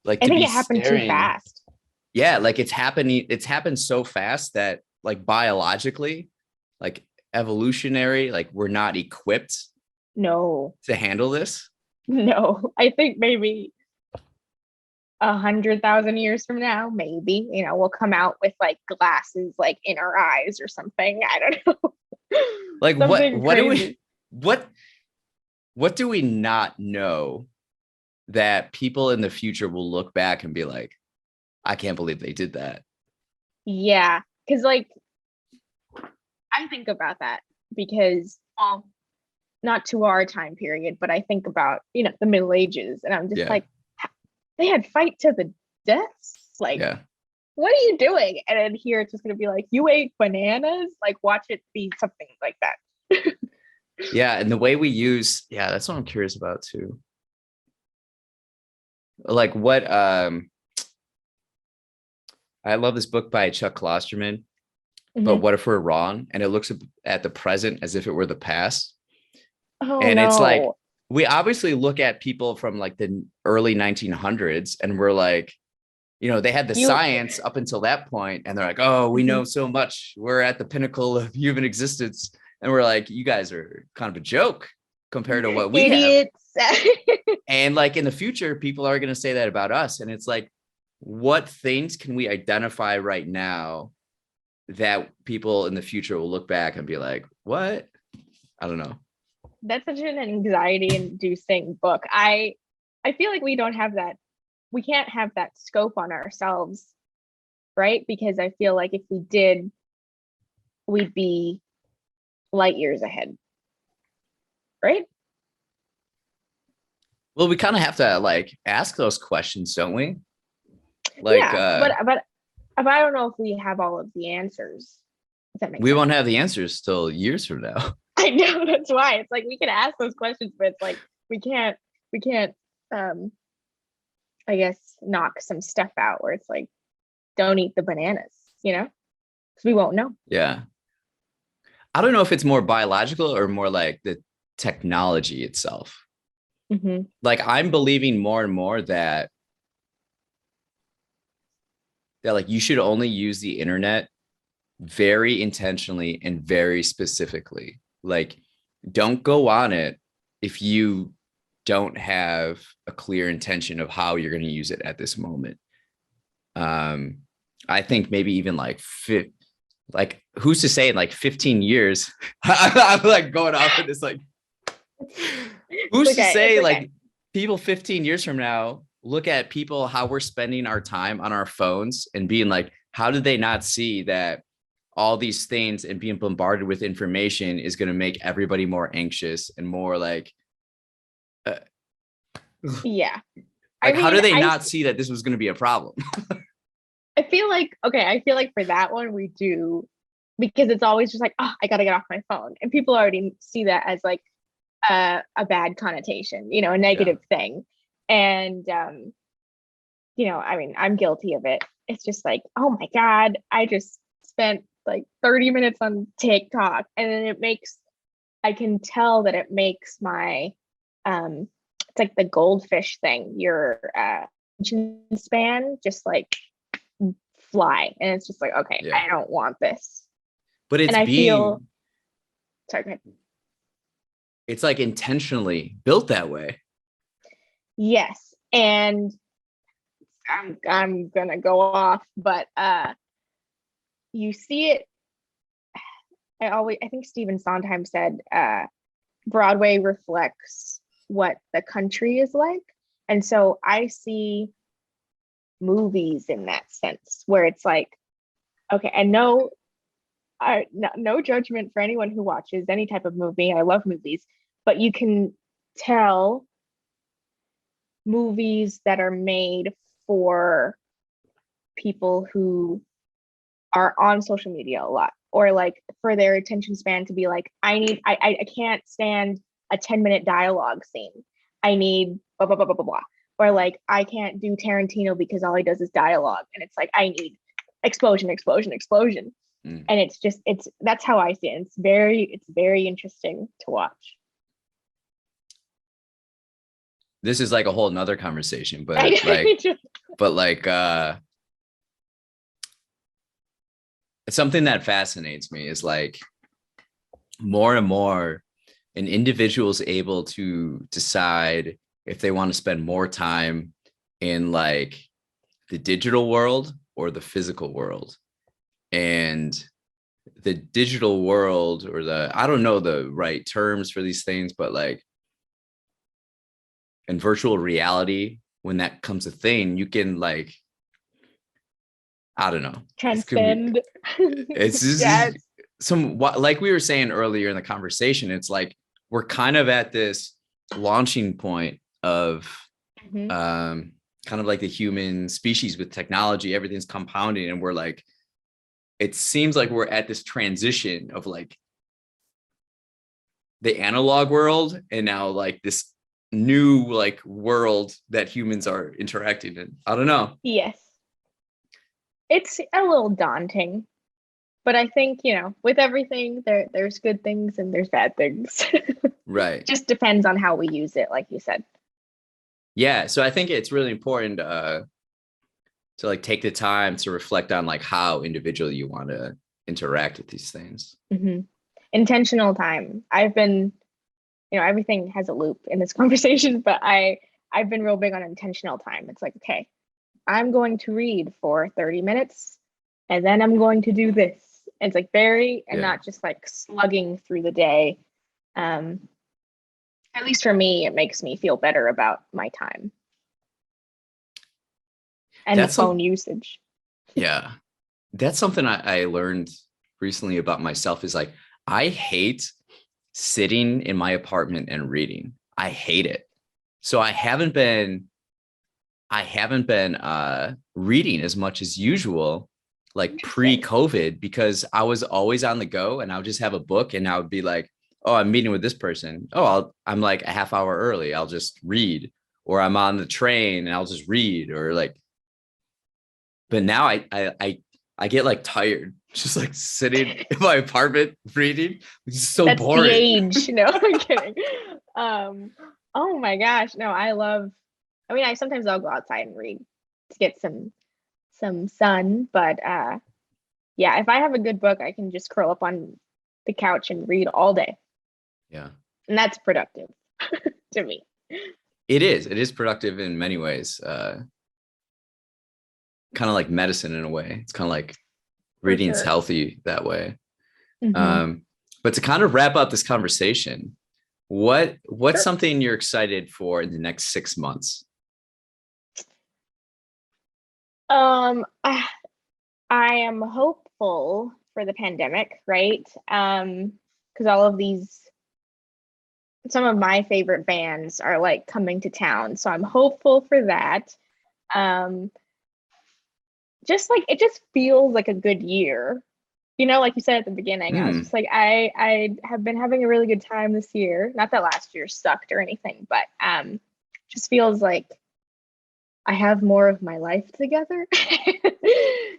I think it happened too fast. Yeah, like it's happened so fast that like biologically, like evolutionary, like we're not equipped to handle this. No, I think maybe 100,000 years from now, maybe, we'll come out with like glasses like in our eyes or something. I don't know. Like what do we not know that people in the future will look back and be like, I can't believe they did that? Yeah, because like I think about that because not to our time period, but I think about the Middle Ages, and I'm just like, they had fight to the deaths. Like, what are you doing? And then here it's just gonna be like, you ate bananas. Like, watch it be something like that. Yeah, and the way we use, that's what I'm curious about too. Like what I love this book by Chuck Klosterman, but what if we're wrong? And it looks at the present as if it were the past. It's like, we obviously look at people from like the early 1900s and we're like, they had the science up until that point and they're like, oh, we know so much. We're at the pinnacle of human existence. And we're like, you guys are kind of a joke compared to what we Idiots. Have. And like in the future, people are going to say that about us. And it's like, what things can we identify right now that people in the future will look back and be like, what? I don't know. That's such an anxiety-inducing book. I feel like we don't have that. We can't have that scope on ourselves, right? Because I feel like if we did, we'd be light years ahead, right? Well, we kind of have to like ask those questions, don't we? Like but I don't know if we have all of the answers. Does that make we sense? won't have the answers till years from now. I know, that's why it's like we can ask those questions, but it's like we can't I guess knock some stuff out where it's like don't eat the bananas, because we won't know. Yeah. I don't know if it's more biological or more like the technology itself. Mm-hmm. Like I'm believing more and more that like you should only use the internet very intentionally and very specifically. Like don't go on it if you don't have a clear intention of how you're going to use it at this moment. I think maybe even like who's to say in like 15 years I'm like going off of this like who's to say like people 15 years from now look at people how we're spending our time on our phones and being like how did they not see that all these things and being bombarded with information is going to make everybody more anxious and more like Yeah. like how do they not see that this was going to be a problem? I feel like for that one we do, because it's always just like, oh, I gotta get off my phone, and people already see that as like a bad connotation, a negative thing. And I mean, I'm guilty of it. It's just like, oh my God, I just spent like 30 minutes on TikTok, and then I can tell that it makes my it's like the goldfish thing, your attention span just like fly, and it's just like, okay, I don't want this. But it's sorry, go ahead. It's like intentionally built that way. Yes, and I'm gonna go off, but you see it. I think Stephen Sondheim said Broadway reflects what the country is like, and so I see movies in that sense where it's like, okay, and no judgment for anyone who watches any type of movie. I love movies, but you can tell movies that are made for people who are on social media a lot, or like for their attention span to be like, I can't stand a 10-minute dialogue scene. I need blah, blah, blah, blah, blah, blah. Or like, I can't do Tarantino because all he does is dialogue. And it's like, I need explosion, explosion, explosion. And that's how I see it. It's very interesting to watch. This is like a whole nother conversation, but something that fascinates me is like more and more an individual is able to decide if they want to spend more time in like the digital world or the physical world. And the digital world, or I don't know the right terms for these things, but like in virtual reality, when that comes a thing, you can like, I don't know. Transcend. It's just like we were saying earlier in the conversation, it's like, we're kind of at this launching point of kind of like the human species with technology, everything's compounding. And we're like, it seems like we're at this transition of like the analog world and now like this new like world that humans are interacting in. I don't know. Yes. It's a little daunting, but I think, with everything there's good things and there's bad things. Right. Just depends on how we use it, like you said. Yeah. So I think it's really important to like take the time to reflect on like how individually you want to interact with these things. Mm-hmm. Intentional time. I've been, everything has a loop in this conversation, but I've been real big on intentional time. It's like, okay, I'm going to read for 30 minutes and then I'm going to do this. And it's like not just like slugging through the day. At least for me, it makes me feel better about my time and the phone usage. Yeah. That's something I learned recently about myself is like, I hate sitting in my apartment and reading. I hate it. So I haven't been I haven't been reading as much as usual, like Interesting. pre-COVID, because I was always on the go and I would just have a book and I would be like, oh, I'm meeting with this person. Oh, I'm like a half hour early. I'll just read. Or I'm on the train and I'll just read. Or like, but now I get like tired, just like sitting in my apartment reading. It's so That's the boring. age. No, I'm kidding. Oh my gosh. No, I mean, sometimes I'll go outside and read to get some sun, but yeah, if I have a good book, I can just curl up on the couch and read all day. Yeah. And that's productive to me. It is. It is productive in many ways. Kind of like medicine in a way. It's kind of like For reading's sure. healthy that way. Hmm. But to kind of wrap up this conversation, what's Sure. something you're excited for in the next 6 months? I am hopeful for the pandemic, right? Because all of some of my favorite bands are like coming to town, so I'm hopeful for that. Um, just like it just feels like a good year. Like you said at the beginning, I was Hmm. just like, I have been having a really good time this year. Not that last year sucked or anything, but just feels like I have more of my life together.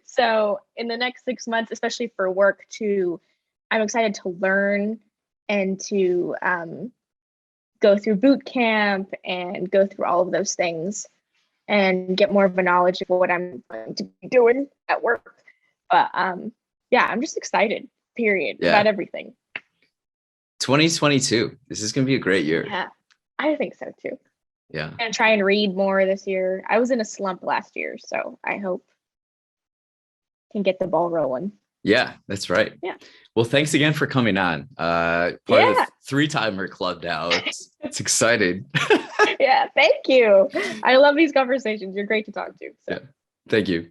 So in the next 6 months, especially for work too, I'm excited to learn and to go through boot camp and go through all of those things and get more of a knowledge of what I'm going to be doing at work. But yeah, I'm just excited, period, about Yeah. everything. 2022. This is going to be a great year. Yeah, I think so too. Yeah. I'm gonna try and read more this year. I was in a slump last year, so I hope I can get the ball rolling. Yeah, that's right. Yeah. Well, thanks again for coming on. Part of the Yeah. three-timer club now. It's exciting. Yeah. Thank you. I love these conversations. You're great to talk to. So. Yeah. Thank you.